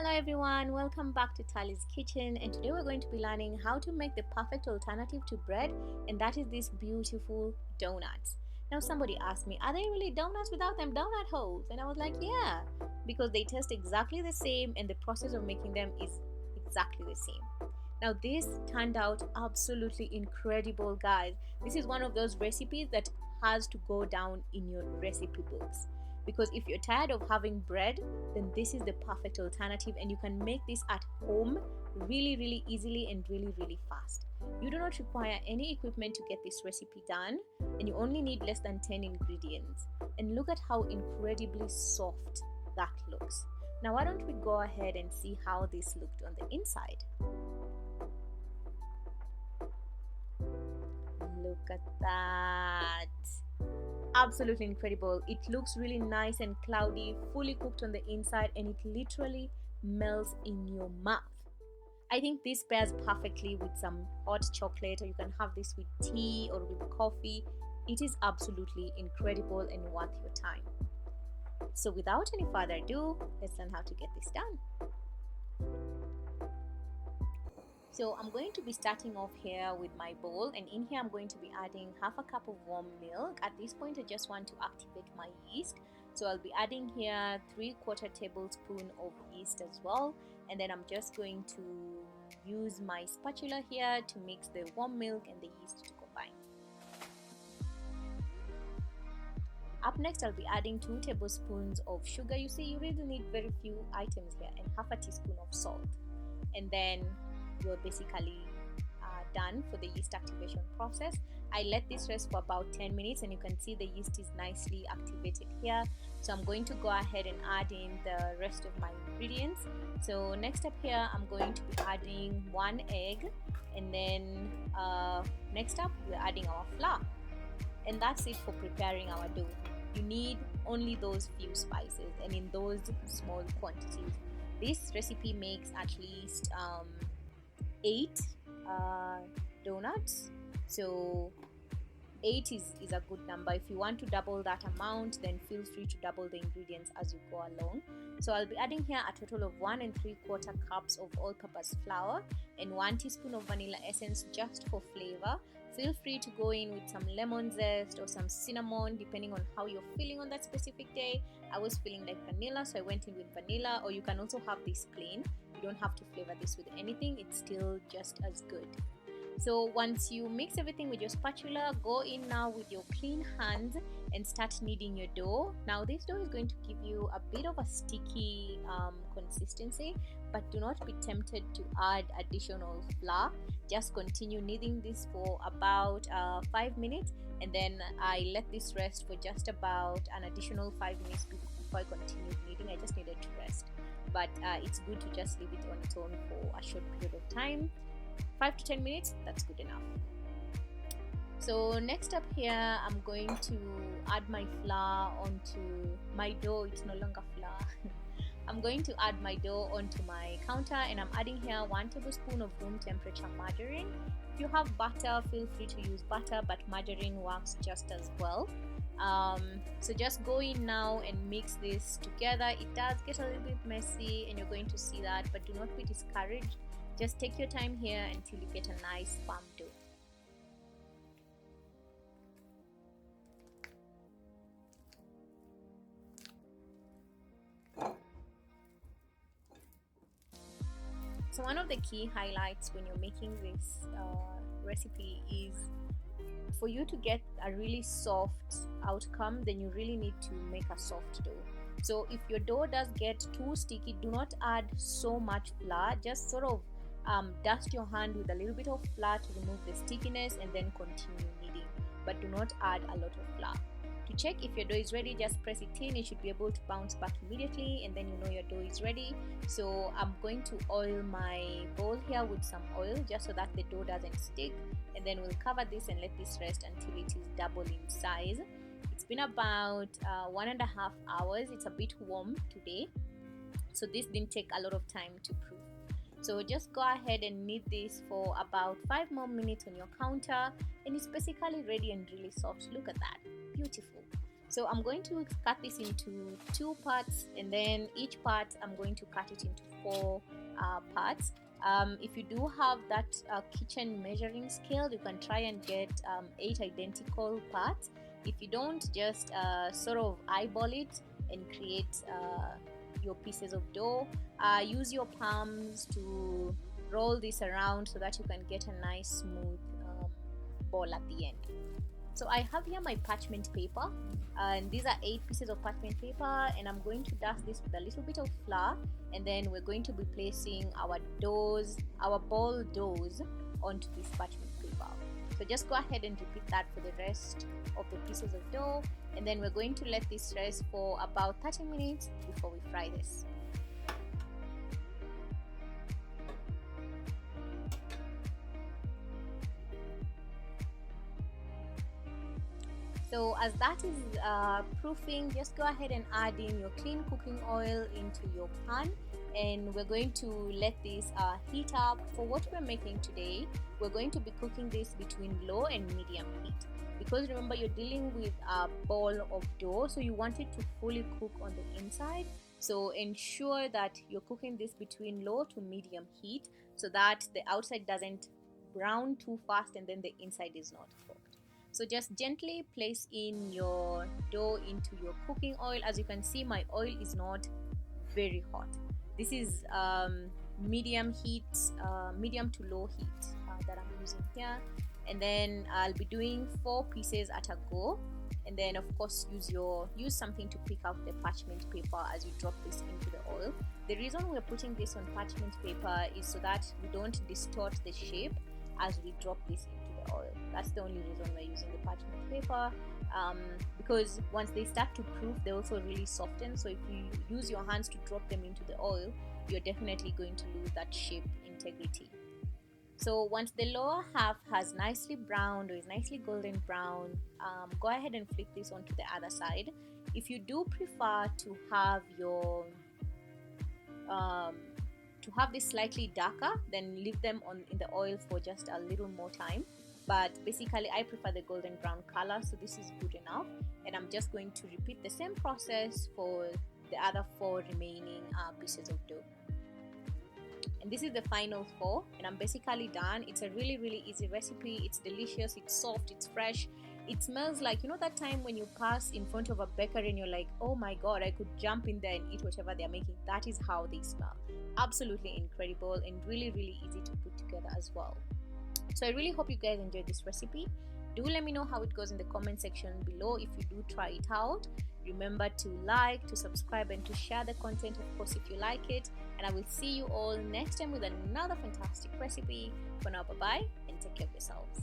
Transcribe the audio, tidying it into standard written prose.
Hello everyone, welcome back to Tali's Kitchen, and today we're going to be learning how to make the perfect alternative to bread, and that is these beautiful donuts. Now somebody asked me, are they really donuts without them donut holes? And I was like, yeah, because they taste exactly the same and the process of making them is exactly the same. Now this turned out absolutely incredible, guys. This is one of those recipes that has to go down in your recipe books, because if you're tired of having bread, then this is the perfect alternative, and you can make this at home really easily and really fast. You do not require any equipment to get this recipe done, and you only need less than 10 ingredients. And look at how incredibly soft that looks. Now why don't we go ahead and see how this looked on the inside. Look at that. Absolutely incredible. It looks really nice and cloudy, fully cooked on the inside, and it literally melts in your mouth. I think this pairs perfectly with some hot chocolate, or you can have this with tea or with coffee. It is absolutely incredible and worth your time. So without any further ado, let's learn how to get this done. So I'm going to be starting off here with my bowl, and in here I'm going to be adding half a cup of warm milk. At this point I just want to activate my yeast, so I'll be adding here 3/4 tablespoon of yeast as well, and then I'm just going to use my spatula here to mix the warm milk and the yeast to combine. Up next I'll be adding 2 tablespoons of sugar. You see, you really need very few items here, and half a teaspoon of salt, and then you're basically done for the yeast activation process. I let this rest for about 10 minutes, and you can see the yeast is nicely activated here. So I'm going to go ahead and add in the rest of my ingredients. So next up here I'm going to be adding 1 egg, and then next up we're adding our flour, and that's it for preparing our dough. You need only those few spices, and in those small quantities. This recipe makes at least 8 donuts, so 8 is a good number. If you want to double that amount, then feel free to double the ingredients as you go along. So I'll be adding here a total of 1 3/4 cups of all-purpose flour and 1 teaspoon of vanilla essence just for flavor. Feel free to go in with some lemon zest or some cinnamon depending on how you're feeling on that specific day. I was feeling like vanilla, so I went in with vanilla, or you can also have this plain. You don't have to flavor this with anything, it's still just as good. So once you mix everything with your spatula, go in now with your clean hands and start kneading your dough. Now this dough is going to give you a bit of a sticky consistency, but do not be tempted to add additional flour. Just continue kneading this for about 5 minutes, and then I let this rest for just about an additional 5 minutes before I continued kneading. I just needed to rest, but it's good to just leave it on its own for a short period of time. 5 to 10 minutes, that's good enough. So next up here I'm going to add my flour onto my dough. It's no longer flour. I'm going to add my dough onto my counter, and I'm adding here 1 tablespoon of room temperature margarine. If you have butter, feel free to use butter, but margarine works just as well. So just go in now and mix this together. It does get a little bit messy, and you're going to see that, but do not be discouraged. Just take your time here until you get a nice firm dough. So one of the key highlights when you're making this recipe is for you to get a really soft outcome, then you really need to make a soft dough. So if your dough does get too sticky, do not add so much flour. Just sort of dust your hand with a little bit of flour to remove the stickiness, and then continue kneading, but do not add a lot of flour. To check if your dough is ready, just press it in. It should be able to bounce back immediately, and then you know your dough is ready. So I'm going to oil my bowl here with some oil just so that the dough doesn't stick, and then we'll cover this and let this rest until it is double in size. It's been about 1.5 hours. It's a bit warm today, so this didn't take a lot of time to proof. So just go ahead and knead this for about 5 more minutes on your counter, and it's basically ready and really soft. Look at that, beautiful. So I'm going to cut this into 2 parts, and then each part I'm going to cut it into 4 parts. If you do have that kitchen measuring scale, you can try and get 8 identical parts. If you don't, just sort of eyeball it and create your pieces of dough. Use your palms to roll this around so that you can get a nice smooth ball at the end. So I have here my parchment paper, and these are 8 pieces of parchment paper, and I'm going to dust this with a little bit of flour, and then we're going to be placing our ball doughs onto this parchment paper. So just go ahead and repeat that for the rest of the pieces of dough, and then we're going to let this rest for about 30 minutes before we fry this. So as that is proofing, just go ahead and add in your clean cooking oil into your pan, and we're going to let this heat up. For what we're making today, we're going to be cooking this between low and medium heat, because remember, you're dealing with a ball of dough, so you want it to fully cook on the inside. So ensure that you're cooking this between low to medium heat so that the outside doesn't brown too fast and then the inside is not cooked. So just gently place in your dough into your cooking oil. As you can see, my oil is not very hot. This is medium heat, medium to low heat that I'm using here. And then I'll be doing 4 pieces at a go. And then of course use something to pick out the parchment paper as you drop this into the oil. The reason we're putting this on parchment paper is so that we don't distort the shape as we drop this into the oil. That's the only reason we're using the parchment paper, because once they start to proof, they also really soften. So if you use your hands to drop them into the oil, you're definitely going to lose that shape integrity. So once the lower half has nicely browned or is nicely golden brown, go ahead and flip this onto the other side. If you do prefer to have your this slightly darker, then leave them in the oil for just a little more time. But basically I prefer the golden brown color, so this is good enough. And I'm just going to repeat the same process for the other 4 remaining pieces of dough. And this is the final 4, and I'm basically done. It's a really easy recipe. It's delicious, it's soft, it's fresh. It smells like, you know, that time when you pass in front of a bakery and you're like, oh my god, I could jump in there and eat whatever they're making. That is how they smell. Absolutely incredible, and really easy to put together as well. So I really hope you guys enjoyed this recipe. Do let me know how it goes in the comment section below if you do try it out. Remember to like, to subscribe, and to share the content, of course, if you like it. And I will see you all next time with another fantastic recipe. For now, bye bye, and take care of yourselves.